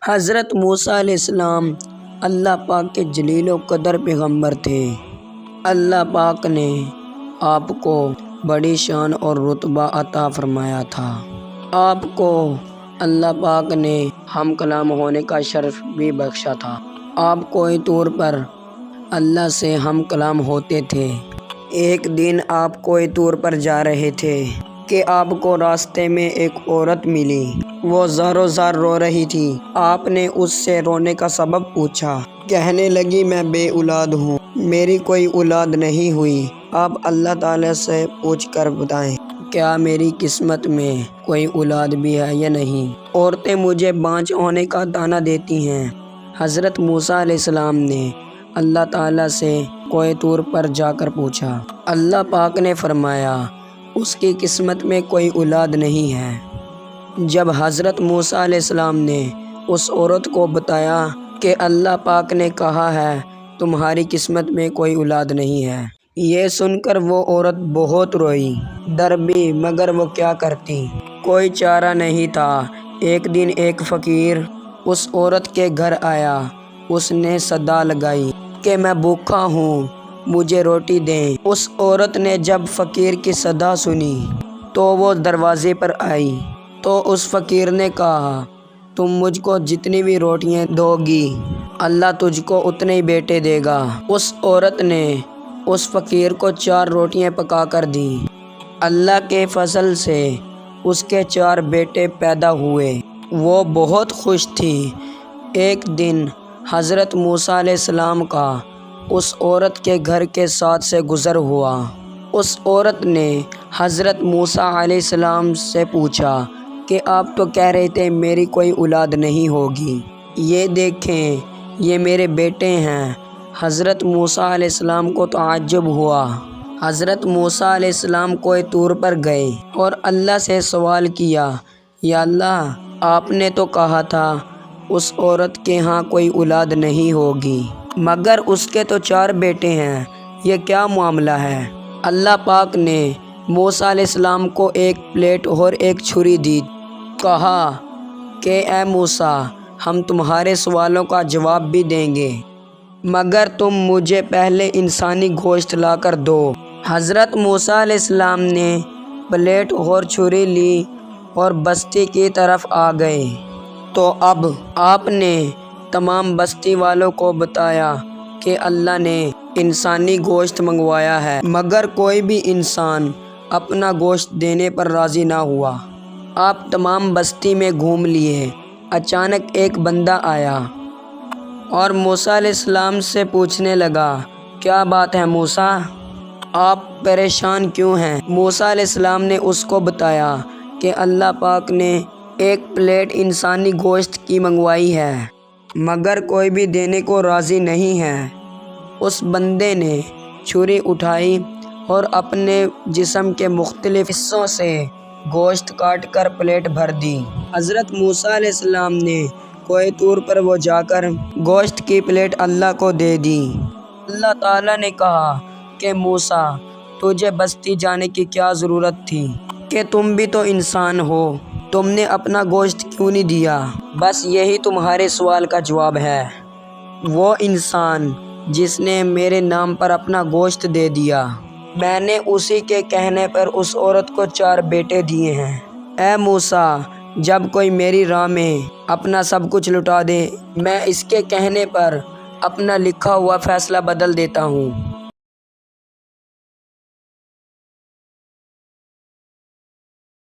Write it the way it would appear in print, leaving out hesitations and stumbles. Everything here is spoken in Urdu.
حضرت موسیٰ علیہ السلام اللہ پاک کے جلیل و قدر پیغمبر تھے۔ اللہ پاک نے آپ کو بڑی شان اور رتبہ عطا فرمایا تھا۔ آپ کو اللہ پاک نے ہم کلام ہونے کا شرف بھی بخشا تھا۔ آپ کوئی طور پر اللہ سے ہم کلام ہوتے تھے۔ ایک دن آپ کوئی طور پر جا رہے تھے کہ آپ کو راستے میں ایک عورت ملی۔ وہ زار و زار رو رہی تھی۔ آپ نے اس سے رونے کا سبب پوچھا۔ کہنے لگی میں بے اولاد ہوں، میری کوئی اولاد نہیں ہوئی۔ آپ اللہ تعالی سے پوچھ کر بتائیں کیا میری قسمت میں کوئی اولاد بھی ہے یا نہیں۔ عورتیں مجھے بانجھ ہونے کا طعنہ دیتی ہیں۔ حضرت موسیٰ علیہ السلام نے اللہ تعالیٰ سے کوئی طور پر جا کر پوچھا۔ اللہ پاک نے فرمایا اس کی قسمت میں کوئی اولاد نہیں ہے۔ جب حضرت موسیٰ علیہ السلام نے اس عورت کو بتایا کہ اللہ پاک نے کہا ہے تمہاری قسمت میں کوئی اولاد نہیں ہے، یہ سن کر وہ عورت بہت روئی، ڈری، مگر وہ کیا کرتی، کوئی چارہ نہیں تھا۔ ایک دن ایک فقیر اس عورت کے گھر آیا۔ اس نے صدا لگائی کہ میں بھوکا ہوں، مجھے روٹی دیں۔ اس عورت نے جب فقیر کی صدا سنی تو وہ دروازے پر آئی تو اس فقیر نے کہا تم مجھ کو جتنی بھی روٹیاں دو گی اللہ تجھ کو اتنے ہی بیٹے دے گا۔ اس عورت نے اس فقیر کو 4 روٹیاں پکا کر دیں۔ اللہ کے فضل سے اس کے 4 بیٹے پیدا ہوئے۔ وہ بہت خوش تھی۔ ایک دن حضرت موسیٰ علیہ السلام کا اس عورت کے گھر کے ساتھ سے گزر ہوا۔ اس عورت نے حضرت موسیٰ علیہ السلام سے پوچھا کہ آپ تو کہہ رہے تھے میری کوئی اولاد نہیں ہوگی، یہ دیکھیں یہ میرے بیٹے ہیں۔ حضرت موسیٰ علیہ السلام کو تعجب ہوا۔ حضرت موسیٰ علیہ السلام کوئی طور پر گئے اور اللہ سے سوال کیا، یا اللہ آپ نے تو کہا تھا اس عورت کے ہاں کوئی اولاد نہیں ہوگی، مگر اس کے تو 4 بیٹے ہیں، یہ کیا معاملہ ہے؟ اللہ پاک نے موسیٰ علیہ السلام کو ایک پلیٹ اور ایک چھری دی۔ کہا کہ اے موسیٰ ہم تمہارے سوالوں کا جواب بھی دیں گے، مگر تم مجھے پہلے انسانی گوشت لا کر دو۔ حضرت موسیٰ علیہ السلام نے پلیٹ اور چھری لی اور بستی کی طرف آ گئے تو اب آپ نے تمام بستی والوں کو بتایا کہ اللہ نے انسانی گوشت منگوایا ہے، مگر کوئی بھی انسان اپنا گوشت دینے پر راضی نہ ہوا۔ آپ تمام بستی میں گھوم لیے۔ اچانک ایک بندہ آیا اور موسیٰ علیہ السلام سے پوچھنے لگا، کیا بات ہے موسیٰ، آپ پریشان کیوں ہیں؟ موسیٰ علیہ السلام نے اس کو بتایا کہ اللہ پاک نے ایک پلیٹ انسانی گوشت کی منگوائی ہے، مگر کوئی بھی دینے کو راضی نہیں ہے۔ اس بندے نے چھری اٹھائی اور اپنے جسم کے مختلف حصوں سے گوشت کاٹ کر پلیٹ بھر دی۔ حضرت موسیٰ علیہ السلام نے کوئی طور پر وہ جا کر گوشت کی پلیٹ اللہ کو دے دی۔ اللہ تعالیٰ نے کہا کہ موسیٰ تجھے بستی جانے کی کیا ضرورت تھی کہ تم بھی تو انسان ہو، تم نے اپنا گوشت کیوں نہیں دیا؟ بس یہی تمہارے سوال کا جواب ہے۔ وہ انسان جس نے میرے نام پر اپنا گوشت دے دیا، میں نے اسی کے کہنے پر اس عورت کو 4 بیٹے دیے ہیں۔ اے موسیٰ جب کوئی میری راہ میں اپنا سب کچھ لٹا دے، میں اس کے کہنے پر اپنا لکھا ہوا فیصلہ بدل دیتا ہوں۔